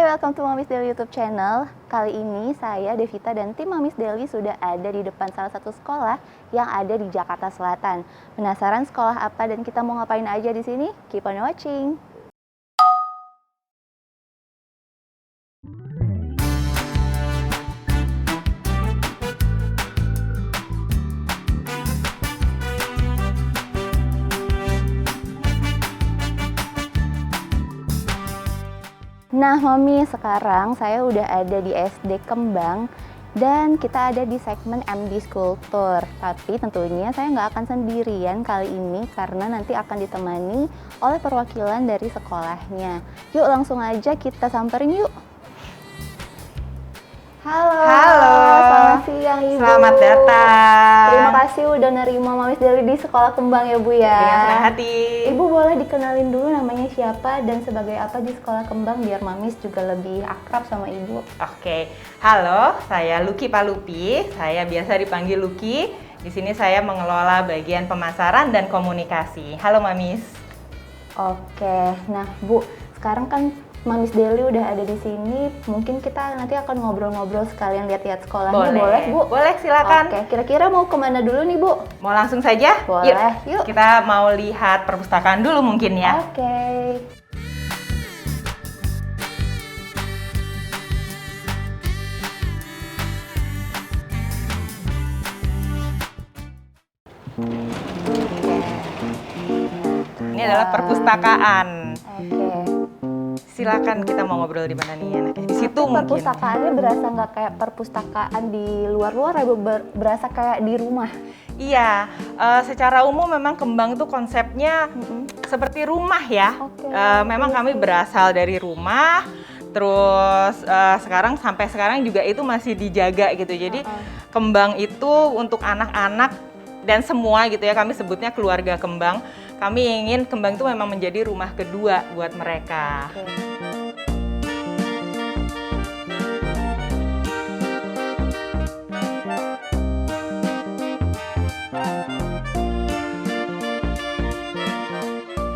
welcome to Mamis Daily YouTube channel. Kali ini saya, Devita, dan tim Mamis Daily sudah ada di depan salah satu sekolah yang ada di Jakarta Selatan. Penasaran sekolah apa dan kita mau ngapain aja di sini? Keep on watching! Nah, Mami, sekarang saya udah ada di SD Kembang dan kita ada di segmen MD School Tour. Tapi tentunya saya nggak akan sendirian kali ini karena nanti akan ditemani oleh perwakilan dari sekolahnya. Yuk langsung aja kita samperin yuk. Halo. Selamat siang Ibu. Selamat datang. Terima kasih udah nerima Mamis Daily di Sekolah Kembang ya Bu ya. Dengan senang hati. Ibu boleh dikenalin dulu namanya siapa dan sebagai apa di Sekolah Kembang biar Mamis juga lebih akrab sama Ibu. Oke, halo, saya Luki Palupi. Saya biasa dipanggil Luki. Di sini saya mengelola bagian pemasaran dan komunikasi. Halo Mamis. Oke, nah Bu, sekarang kan Mamis Daily udah ada di sini. Mungkin kita nanti akan ngobrol-ngobrol sekalian lihat-lihat sekolahnya. Boleh Bu? Boleh, silakan. Oke, kira-kira mau kemana dulu nih Bu? Mau langsung saja? Boleh, yuk. Kita mau lihat perpustakaan dulu mungkin ya. Oke. Ini adalah perpustakaan. Oke. Silakan, kita mau ngobrol di mana nih enaknya? Di situ Tapi mungkin. perpustakaannya berasa nggak kayak perpustakaan di luar-luar ya Bu? Berasa kayak di rumah. Iya, secara umum memang Kembang itu konsepnya seperti rumah ya. Oke, Memang kami berasal dari rumah, terus sampai sekarang juga itu masih dijaga gitu. Jadi Kembang itu untuk anak-anak dan semua gitu ya, kami sebutnya keluarga Kembang. Kami ingin Kembang itu memang menjadi rumah kedua buat mereka. Oke.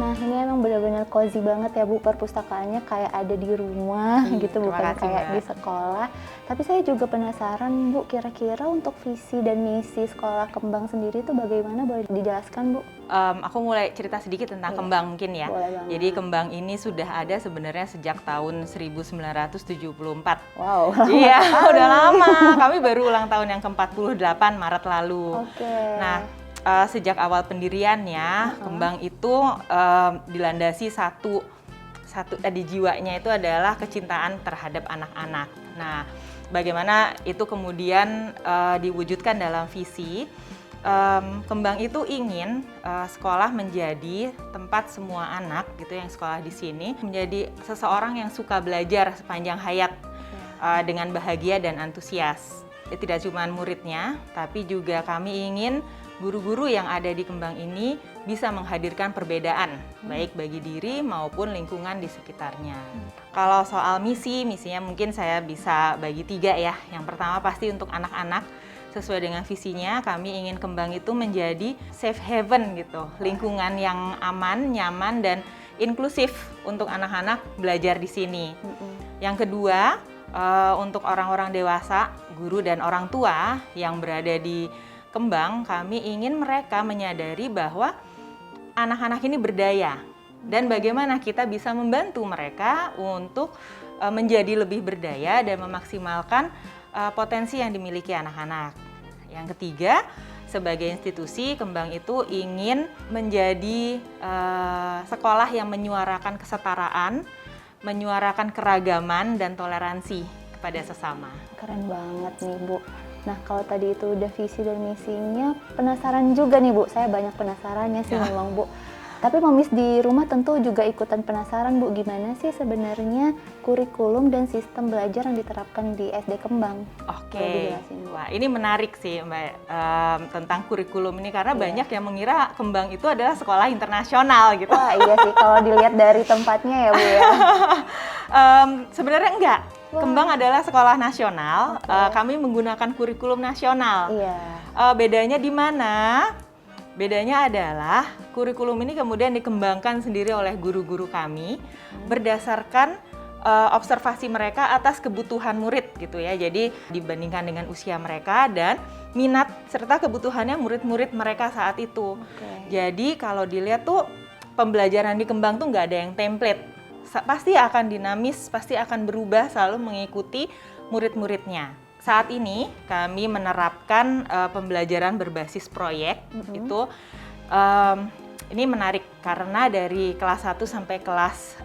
Nah, ini emang benar-benar cozy banget ya Bu, perpustakaannya kayak ada di rumah gitu, terima bukan kasih, kayak Mbak. di sekolah. Tapi saya juga penasaran Bu, kira-kira untuk visi dan misi Sekolah Kembang sendiri itu bagaimana, boleh dijelaskan Bu? Aku mulai cerita sedikit tentang Kembang mungkin ya. Boleh banget. Jadi Kembang ini sudah ada sebenarnya sejak tahun 1974. Wow. Iya, udah lama. Kami baru ulang tahun yang ke-48 Maret lalu. Oke. Nah, sejak awal pendiriannya, Kembang itu dilandasi satu di jiwanya itu adalah kecintaan terhadap anak-anak. Nah, bagaimana itu kemudian diwujudkan dalam visi. Kembang itu ingin sekolah menjadi tempat semua anak gitu yang sekolah di sini menjadi seseorang yang suka belajar sepanjang hayat dengan bahagia dan antusias. Tidak cuma muridnya, tapi juga kami ingin guru-guru yang ada di Kembang ini bisa menghadirkan perbedaan, baik bagi diri maupun lingkungan di sekitarnya. Kalau soal misinya mungkin saya bisa bagi 3 ya. Yang pertama pasti untuk anak-anak, sesuai dengan visinya kami ingin Kembang itu menjadi safe haven gitu, lingkungan yang aman, nyaman, dan inklusif untuk anak-anak belajar di sini. Yang kedua, untuk orang-orang dewasa, guru dan orang tua yang berada di Kembang, kami ingin mereka menyadari bahwa anak-anak ini berdaya dan bagaimana kita bisa membantu mereka untuk menjadi lebih berdaya dan memaksimalkan potensi yang dimiliki anak-anak. Yang ketiga, sebagai institusi, Kembang itu ingin menjadi sekolah yang menyuarakan kesetaraan, menyuarakan keragaman dan toleransi kepada sesama. Keren banget nih Bu. Nah, kalau tadi itu udah visi dan misinya, penasaran juga nih Bu. Saya banyak penasarannya sih memang Bu. Tapi Mamis di rumah tentu juga ikutan penasaran Bu, gimana sih sebenarnya kurikulum dan sistem belajar yang diterapkan di SD Kembang? Oke, wah ini menarik sih Mbak tentang kurikulum ini karena banyak yang mengira Kembang itu adalah sekolah internasional gitu. Wah iya sih, kalau dilihat dari tempatnya ya Bu ya. Sebenarnya enggak. Kembang adalah sekolah nasional. Kami menggunakan kurikulum nasional. Iya. Bedanya di mana? Bedanya adalah kurikulum ini kemudian dikembangkan sendiri oleh guru-guru kami berdasarkan observasi mereka atas kebutuhan murid gitu ya. Jadi dibandingkan dengan usia mereka dan minat serta kebutuhannya murid-murid mereka saat itu. Jadi kalau dilihat tuh pembelajaran di Kembang tuh nggak ada yang template. Pasti akan dinamis, pasti akan berubah selalu mengikuti murid-muridnya. Saat ini kami menerapkan pembelajaran berbasis proyek. Itu ini menarik karena dari kelas 1 sampai kelas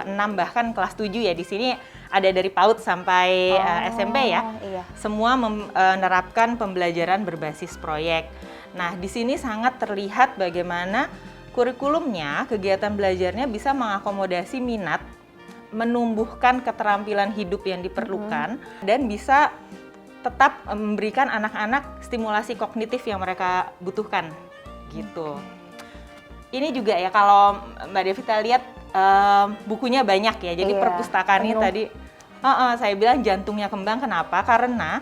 6 bahkan kelas 7 ya, di sini ada dari PAUD sampai SMP ya. Iya. Semua menerapkan pembelajaran berbasis proyek. Nah, di sini sangat terlihat bagaimana kurikulumnya, kegiatan belajarnya bisa mengakomodasi minat, menumbuhkan keterampilan hidup yang diperlukan, dan bisa tetap memberikan anak-anak stimulasi kognitif yang mereka butuhkan gitu. Ini juga ya kalau Mbak Devita lihat bukunya banyak ya, jadi perpustakaan ini tadi saya bilang jantungnya Kembang. Kenapa? Karena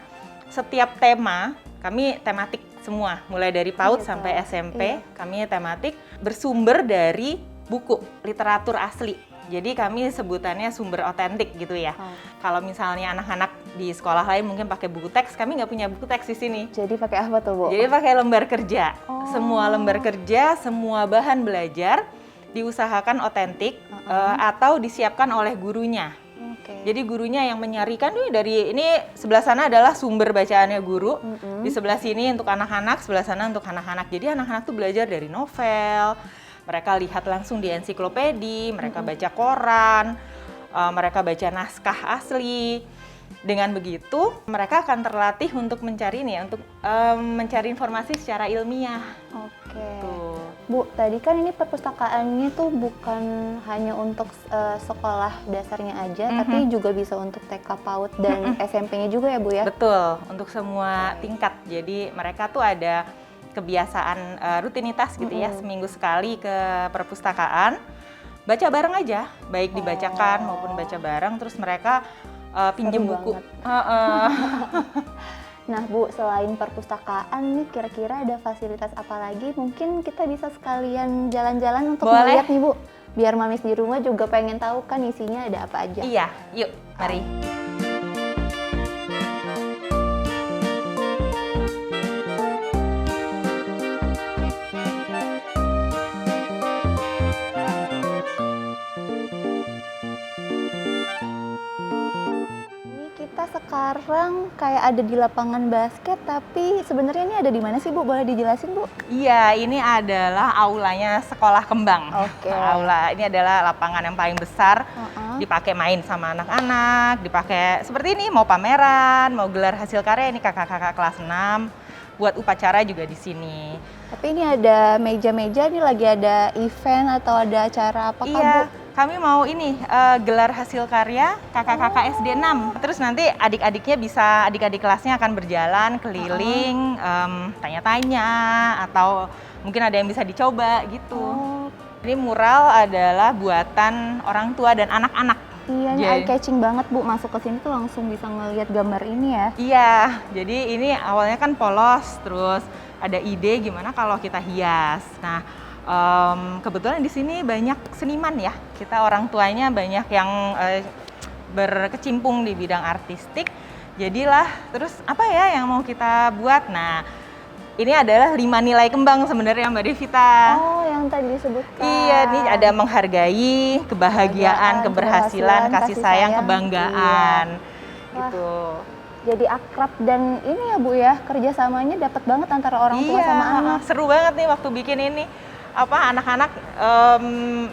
setiap tema kami tematik semua, mulai dari PAUD sampai SMP kami tematik bersumber dari buku literatur asli. Jadi kami sebutannya sumber otentik gitu ya. Kalau misalnya anak-anak di sekolah lain mungkin pakai buku teks, kami nggak punya buku teks di sini. Jadi pakai apa tuh, Bu? Jadi pakai lembar kerja. Semua lembar kerja, semua bahan belajar diusahakan otentik atau disiapkan oleh gurunya. Jadi gurunya yang menyarikan nih dari ini sebelah sana adalah sumber bacaannya guru, di sebelah sini untuk anak-anak, sebelah sana untuk anak-anak. Jadi anak-anak tuh belajar dari novel, mereka lihat langsung di ensiklopedi, mereka baca koran, mereka baca naskah asli. Dengan begitu, mereka akan terlatih untuk mencari untuk mencari informasi secara ilmiah. Tuh. Bu, tadi kan ini perpustakaannya tuh bukan hanya untuk sekolah dasarnya aja, tapi juga bisa untuk TK, PAUD, dan SMP-nya juga ya, Bu ya? Betul, untuk semua tingkat. Jadi mereka tuh ada kebiasaan rutinitas gitu ya, seminggu sekali ke perpustakaan, baca bareng aja, baik dibacakan maupun baca bareng, terus mereka pinjem buku. Nah, Bu, selain perpustakaan nih, kira-kira ada fasilitas apa lagi? Mungkin kita bisa sekalian jalan-jalan untuk melihat nih, Bu. Biar Mamis di rumah juga pengen tahu kan isinya ada apa aja. Iya, yuk, mari. Sekarang kayak ada di lapangan basket, tapi sebenarnya ini ada di mana sih, Bu? Boleh dijelasin, Bu? Iya, ini adalah aulanya Sekolah Kembang. Aula ini adalah lapangan yang paling besar, dipakai main sama anak-anak, dipakai seperti ini, mau pameran, mau gelar hasil karya, ini kakak-kakak kelas 6, buat upacara juga di sini. Tapi ini ada meja-meja, ini lagi ada event atau ada acara apa, Bu? Kami mau ini gelar hasil karya kakak-kakak SD 6. Terus nanti adik-adiknya bisa, adik-adik kelasnya akan berjalan keliling, tanya-tanya, atau mungkin ada yang bisa dicoba gitu. Ini mural adalah buatan orang tua dan anak-anak. Iya, ini eye-catching banget, Bu. Masuk ke sini tuh langsung bisa ngelihat gambar ini ya. Iya, jadi ini awalnya kan polos, terus ada ide gimana kalau kita hias. Nah, kebetulan di sini banyak seniman ya. Kita orang tuanya banyak yang berkecimpung di bidang artistik. Jadilah terus apa ya yang mau kita buat. Nah, ini adalah 5 nilai kembang sebenarnya Mbak Devita. Oh, yang tadi disebutkan. Iya, ini ada menghargai, kebahagiaan, keberhasilan, kasih sayang, kebanggaan. Gitu. Jadi akrab dan ini ya, Bu ya, kerjasamanya dapat banget antara orang tua sama anak. Seru banget nih waktu bikin ini. Anak-anak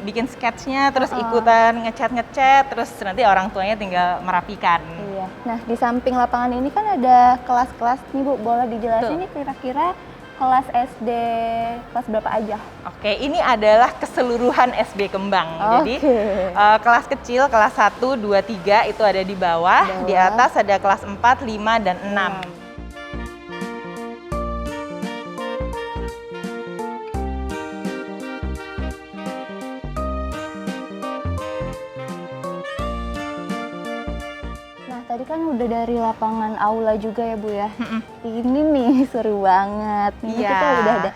bikin sketsnya, terus ikutan ngecat, terus nanti orang tuanya tinggal merapikan. Iya. Nah, di samping lapangan ini kan ada kelas-kelas nih, Bu. Boleh dijelasin nih kira-kira kelas SD kelas berapa aja? Oke, ini adalah keseluruhan SD Kembang. Jadi kelas kecil, kelas 1, 2, 3 itu ada di bawah. Di atas ada kelas 4, 5, dan 6. Tadi kan udah dari lapangan aula juga ya, Bu ya. Ini nih seru banget. Ini kita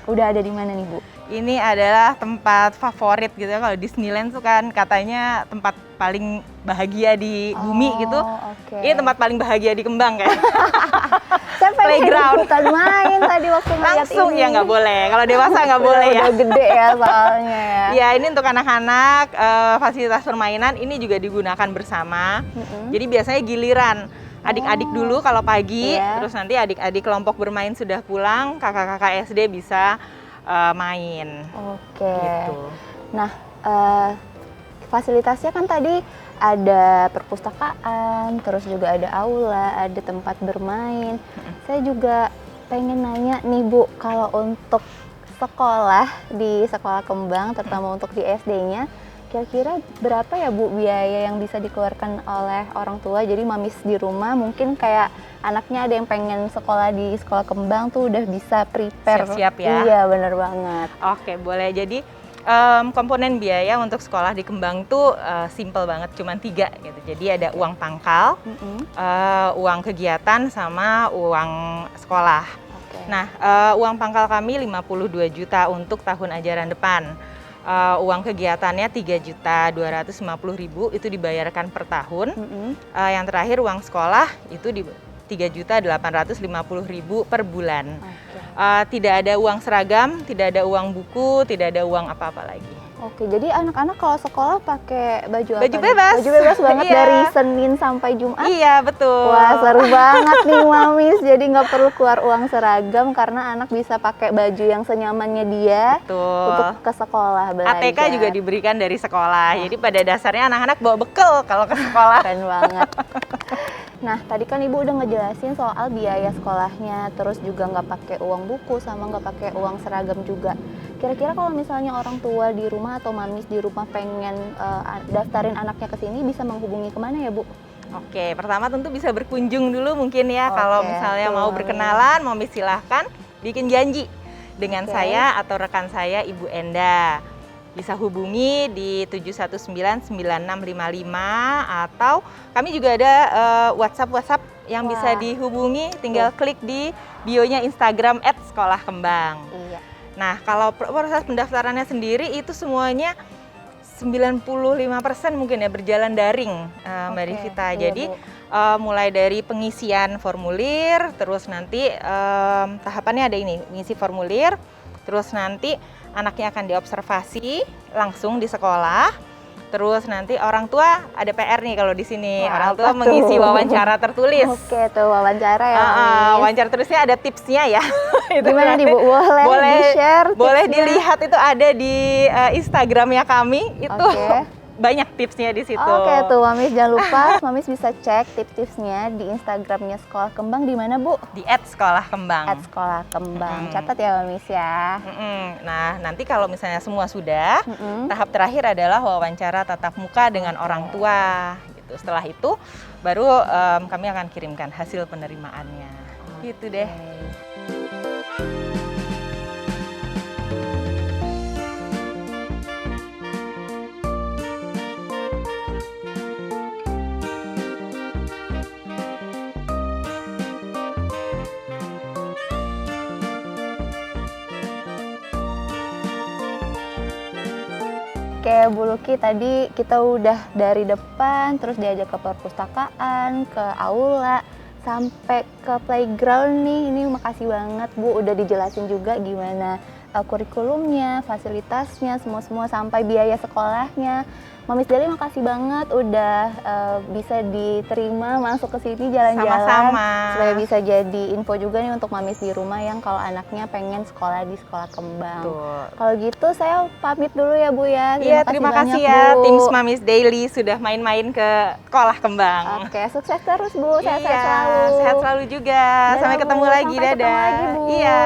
udah ada di mana nih, Bu? Ini adalah tempat favorit gitu ya, kalau Disneyland tuh kan katanya tempat paling bahagia di bumi gitu. Oke. Ini tempat paling bahagia di Kembang kayak. Saya pengen Playground. ikutan main tadi waktu ngeliat Langsung ini. ya nggak boleh, kalau dewasa nggak boleh ya. Udah gede ya soalnya ya. Ya ini untuk anak-anak, fasilitas permainan ini juga digunakan bersama. Jadi biasanya giliran adik-adik dulu kalau pagi, terus nanti adik-adik kelompok bermain sudah pulang, kakak-kakak SD bisa main. Oke. Gitu. Nah, fasilitasnya kan tadi ada perpustakaan, terus juga ada aula, ada tempat bermain. Saya juga pengen nanya nih Bu, kalau untuk sekolah di Sekolah Kembang, terutama untuk di SD-nya, kira-kira berapa ya Bu biaya yang bisa dikeluarkan oleh orang tua? Jadi mamis di rumah mungkin kayak anaknya ada yang pengen sekolah di Sekolah Kembang tuh udah bisa prepare. Siap-siap ya. Iya, bener banget. Oke, boleh. Jadi komponen biaya untuk sekolah di Kembang tuh simple banget, cuma 3 gitu. Jadi ada uang pangkal, uang kegiatan, sama uang sekolah. Nah, uang pangkal kami 52 juta untuk tahun ajaran depan. Uang kegiatannya 3.250.000 itu dibayarkan per tahun. Yang terakhir uang sekolah itu di 3.850.000 per bulan. Tidak ada uang seragam, tidak ada uang buku, tidak ada uang apa-apa lagi. Oke, jadi anak-anak kalau sekolah pakai baju apa? Baju bebas. Baju bebas banget Iya. dari Senin sampai Jumat? Iya, betul. Wah, seru banget nih Mamis. Jadi nggak perlu keluar uang seragam karena anak bisa pakai baju yang senyamannya dia. Betul. Untuk ke sekolah belajar. ATK juga diberikan dari sekolah. Jadi pada dasarnya anak-anak bawa bekal kalau ke sekolah. Keren banget. Nah, tadi kan Ibu udah ngejelasin soal biaya sekolahnya, terus juga nggak pakai uang buku sama nggak pakai uang seragam juga. Kira-kira kalau misalnya orang tua di rumah atau mamis di rumah pengen daftarin anaknya ke sini, bisa menghubungi kemana ya Bu? Oke, pertama tentu bisa berkunjung dulu mungkin ya. Kalau misalnya mau berkenalan, mau silahkan bikin janji dengan saya atau rekan saya Ibu Enda. Bisa hubungi di 7199655 atau kami juga ada WhatsApp yang bisa dihubungi, tinggal klik di bio-nya Instagram @sekolahkembang. Iya. Nah, kalau proses pendaftarannya sendiri itu semuanya 95% mungkin ya berjalan daring, Mbak Rivita. Iya, Jadi Bu. mulai dari pengisian formulir, terus nanti tahapannya ada ini, mengisi formulir, terus nanti anaknya akan diobservasi langsung di sekolah. Terus nanti orang tua ada PR nih kalau di sini. Orang tua mengisi wawancara tertulis. Oke, tuh wawancara ya. Wawancara tertulisnya ada tipsnya ya. Gimana nih Bu? Boleh di-share tipsnya? Boleh dilihat, itu ada di Instagramnya kami. Itu banyak tipsnya di situ. Oke tuh Mamis, jangan lupa Mamis bisa cek tips-tipsnya di Instagramnya Sekolah Kembang, di mana Bu? Di @sekolahkembang. @sekolahkembang. Catat ya Mamis ya. Nah, nanti kalau misalnya semua sudah, tahap terakhir adalah wawancara tatap muka dengan orang tua. Gitu. Setelah itu baru kami akan kirimkan hasil penerimaannya. Gitu deh. Oke Bu Luki, tadi kita udah dari depan, terus diajak ke perpustakaan, ke aula, sampai ke playground nih. Ini makasih banget Bu, udah dijelasin juga gimana kurikulumnya, fasilitasnya, semua sampai biaya sekolahnya. Mamis Deli makasih banget udah bisa diterima masuk ke sini jalan-jalan. Sama-sama. Supaya bisa jadi info juga nih untuk Mamis di rumah yang kalau anaknya pengen sekolah di Sekolah Kembang. Kalau gitu saya pamit dulu ya Bu ya. Iya, terima kasih ya tim Mamis Daily sudah main-main ke Sekolah Kembang. Oke, sukses terus Bu. Sehat-sehat selalu. Sehat selalu juga. Dadah, Sampai ketemu Bu. lagi, Sampai dadah. ketemu lagi, Bu. Iya.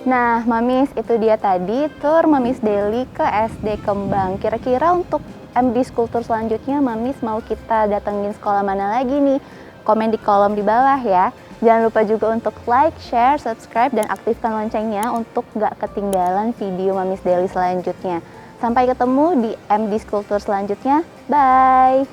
Nah, Mamis, itu dia tadi tur Mamis Deli ke SD Kembang. Kira-kira untuk MD School Tour selanjutnya, Mamis mau kita datengin sekolah mana lagi nih? Komen di kolom di bawah ya. Jangan lupa juga untuk like, share, subscribe, dan aktifkan loncengnya untuk nggak ketinggalan video Mamis Deli selanjutnya. Sampai ketemu di MD School Tour selanjutnya. Bye!